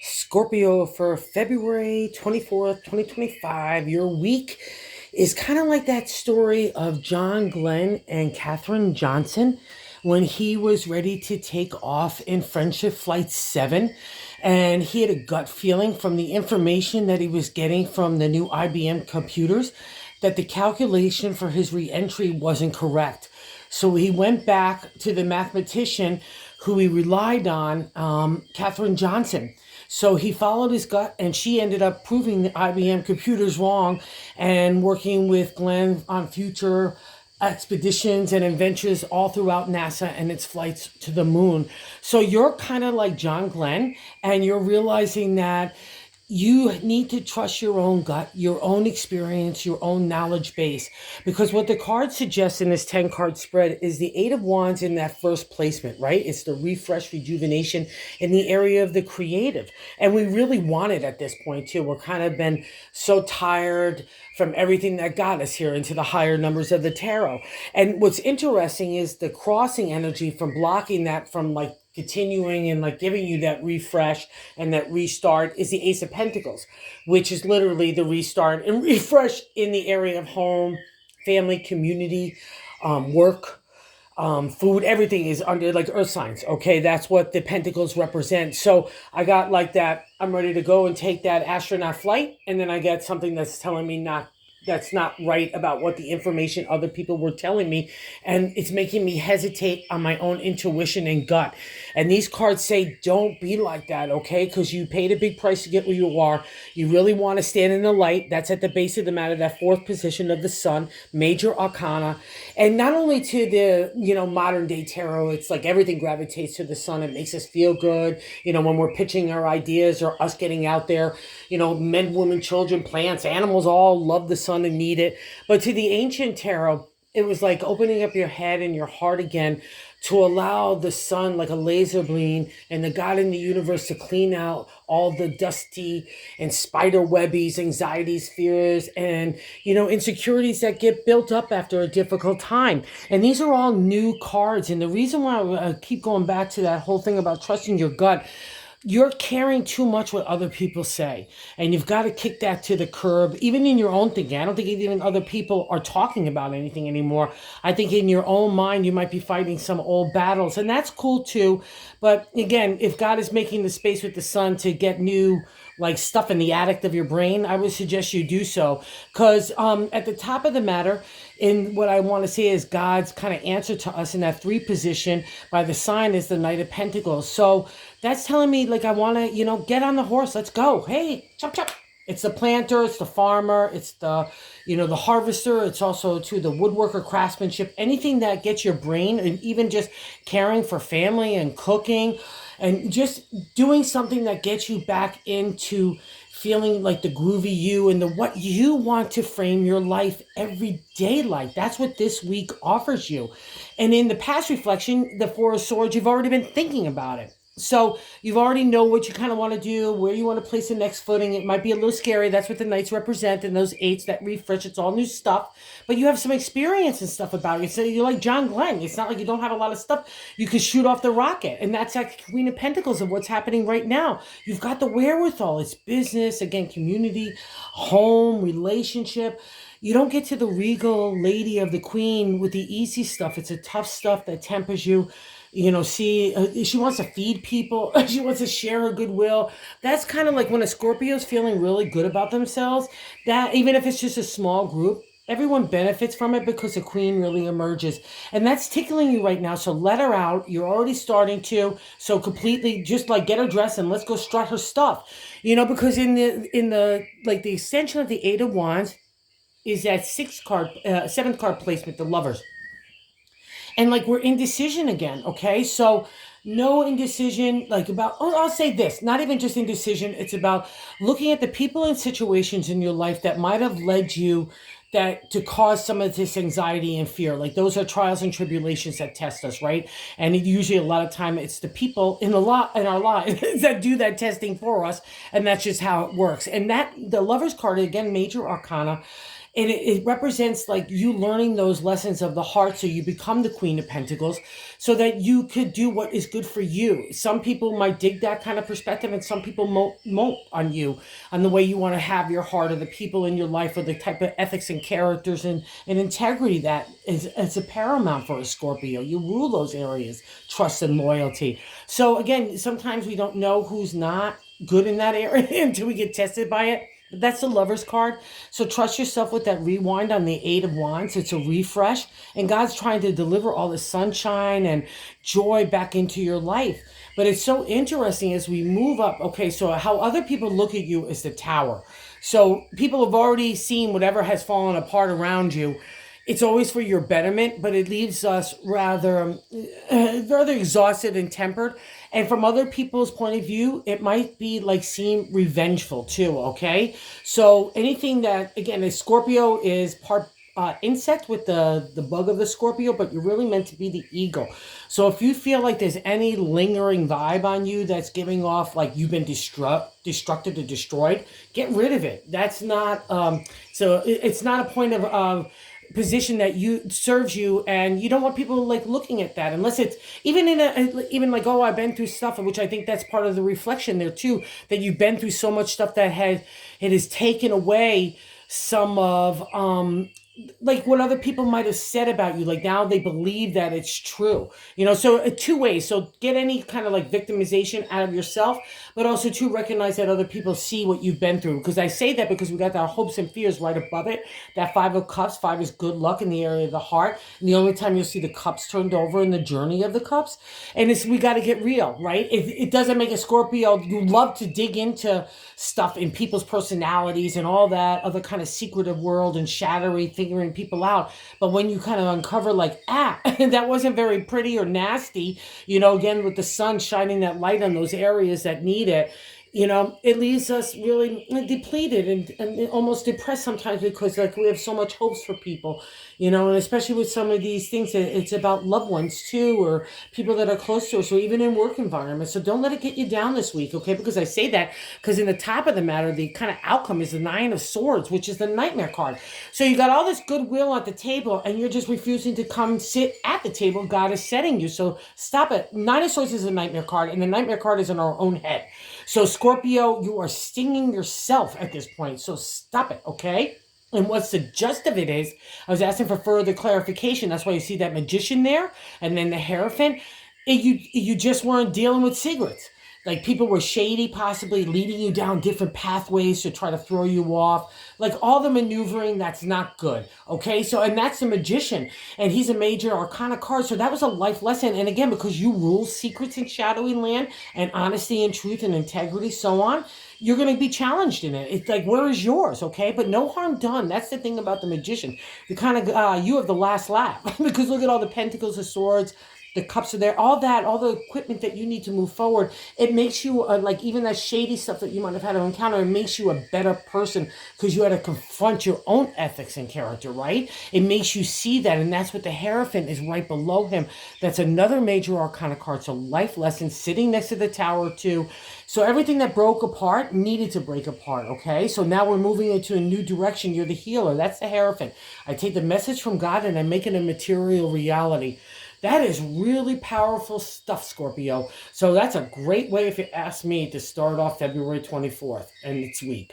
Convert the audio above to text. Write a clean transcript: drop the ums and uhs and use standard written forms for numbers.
Scorpio for February 24th, 2025. Your week is kind of like that story of John Glenn and Katherine Johnson when he was ready to take off in Friendship Flight 7. And he had a gut feeling from the information that he was getting from the new IBM computers that the calculation for his reentry wasn't correct. So he went back to the mathematician who he relied on, Katherine Johnson. So he followed his gut, and she ended up proving the IBM computers wrong and working with Glenn on future expeditions and adventures all throughout NASA and its flights to the moon. So you're kind of like John Glenn, and you're realizing that you need to trust your own gut, your own experience, your own knowledge base. Because what the card suggests in this 10 card spread is the Eight of Wands in that first placement, right? It's the refresh, rejuvenation in the area of the creative. And we really want it at this point, too. We're kind of been so tired from everything that got us here into the higher numbers of the tarot. And what's interesting is the crossing energy from blocking that from like continuing and like giving you that refresh and that restart is the Ace of Pentacles, which is literally the restart and refresh in the area of home, family, community, work, food. Everything is under like earth signs. Okay, that's what the pentacles represent. So I got like that. I'm ready to go and take that astronaut flight, and then I get something that's telling me that's not right about what the information other people were telling me, and it's making me hesitate on my own intuition and gut. And these cards say don't be like that, okay? Because you paid a big price to get where you are. You really want to stand in the light. That's at the base of the matter, that fourth position of the sun, major arcana. And not only to the modern day tarot, it's like everything gravitates to the sun. It makes us feel good, when we're pitching our ideas or us getting out there. Men, women, children, plants, animals all love the sun and need it. But to the ancient tarot, it was like opening up your head and your heart again to allow the sun, like a laser beam, and the God in the universe to clean out all the dusty and spider webbies, anxieties, fears, and insecurities that get built up after a difficult time. And these are all new cards. And the reason why I keep going back to that whole thing about trusting your gut, you're caring too much what other people say, and you've got to kick that to the curb, even in your own thinking. I don't think even other people are talking about anything anymore. I think in your own mind you might be fighting some old battles, and that's cool too. But again, if God is making the space with the sun to get new like stuff in the attic of your brain, I would suggest you do so. Because at the top of the matter, in what I want to say is God's kind of answer to us in that three position by the sign is the Knight of Pentacles. So that's telling me like I want to, get on the horse. Let's go. Hey, chop chop. It's the planter, it's the farmer, it's the, the harvester. It's also to the woodworker, craftsmanship, anything that gets your brain, and even just caring for family and cooking and just doing something that gets you back into feeling like the groovy you and the what you want to frame your life every day like. That's what this week offers you. And in the past reflection, the Four of Swords, you've already been thinking about it. So you've already know what you kind of want to do, where you want to place the next footing. It might be a little scary. That's what the knights represent, and those eights that refresh. It's all new stuff, but you have some experience and stuff about it. So you're like John Glenn. It's not like you don't have a lot of stuff. You can shoot off the rocket, and that's like Queen of Pentacles of what's happening right now. You've got the wherewithal. It's business, again, community, home, relationship. You don't get to the regal lady of the queen with the easy stuff. It's the tough stuff that tempers you. She wants to feed people. She wants to share her goodwill. That's kind of like when a Scorpio is feeling really good about themselves, that even if it's just a small group, everyone benefits from it because the queen really emerges. And that's tickling you right now. So let her out. You're already starting to. So completely just like get her dressed and let's go strut her stuff. Because in the like the extension of the Eight of Wands is that seventh card placement, the Lovers. And like we're indecision again, okay? So no indecision, like about, I'll say this, not even just indecision, it's about looking at the people and situations in your life that might have led you that to cause some of this anxiety and fear. Like those are trials and tribulations that test us, right? And usually a lot of time it's the people in our lives that do that testing for us, and that's just how it works. And that the Lover's card, again, major arcana, And it represents like you learning those lessons of the heart, so you become the Queen of Pentacles, so that you could do what is good for you. Some people might dig that kind of perspective, and some people won't on you, on the way you want to have your heart, or the people in your life, or the type of ethics and characters and integrity that is a paramount for a Scorpio. You rule those areas, trust and loyalty. So again, sometimes we don't know who's not good in that area until we get tested by it. But that's the Lover's card. So trust yourself with that rewind on the Eight of Wands. It's a refresh. And God's trying to deliver all the sunshine and joy back into your life. But it's so interesting as we move up. Okay, so how other people look at you is the Tower. So people have already seen whatever has fallen apart around you. It's always for your betterment, but it leaves us rather exhausted and tempered. And from other people's point of view, it might be like seem revengeful too. Okay, so anything that, again, a Scorpio is part insect with the bug of the Scorpio, but you're really meant to be the eagle. So if you feel like there's any lingering vibe on you that's giving off like you've been destructed or destroyed, get rid of it. That's not it's not a point of position that you serves you, and you don't want people like looking at that, unless it's even even like, oh, I've been through stuff, which I think that's part of the reflection there too, that you've been through so much stuff that has taken away some of like what other people might have said about you. Like now they believe that it's true, so two ways. So get any kind of like victimization out of yourself, but also to recognize that other people see what you've been through. Because I say that because we got our hopes and fears right above it. That Five of Cups, five is good luck in the area of the heart, and the only time you'll see the cups turned over in the journey of the cups. And we got to get real, right? It doesn't make a Scorpio, you love to dig into stuff in people's personalities and all that other kind of secretive world and shadowy figuring people out. But when you kind of uncover like, that wasn't very pretty or nasty, again, with the sun shining that light on those areas that need it, it leaves us really depleted and almost depressed sometimes, because like we have so much hopes for people, and especially with some of these things, it's about loved ones too, or people that are close to us, or even in work environments. So don't let it get you down this week, okay? Because I say that because in the top of the matter, the kind of outcome is the Nine of Swords, which is the Nightmare card. So you got all this goodwill at the table, and you're just refusing to come sit at the table God is setting you. So stop it. Nine of Swords is a Nightmare card, and the Nightmare card is in our own head. So Scorpio, you are stinging yourself at this point. So stop it, okay? And what's the gist of it is, I was asking for further clarification. That's why you see that Magician there, and then the Hierophant. You just weren't dealing with secrets. Like people were shady, possibly leading you down different pathways to try to throw you off. Like all the maneuvering, that's not good. Okay, so, and that's the Magician, and he's a major arcana card. So that was a life lesson. And again, because you rule secrets in shadowy land, and honesty and truth and integrity, so on, you're going to be challenged in it. It's like, where is yours? Okay, but no harm done. That's the thing about the Magician. You kind of, you have the last laugh because look at all the Pentacles of Swords. The cups are there, all the equipment that you need to move forward. It makes you, like even that shady stuff that you might have had to encounter, it makes you a better person because you had to confront your own ethics and character, right? It makes you see that, and that's what the Hierophant is right below him. That's another major arcana card, so life lesson sitting next to the Tower too. So everything that broke apart needed to break apart, okay? So now we're moving into a new direction. You're the healer. That's the Hierophant. I take the message from God and I make it a material reality. That is really powerful stuff, Scorpio. So that's a great way, if you ask me, to start off February 24th and its week.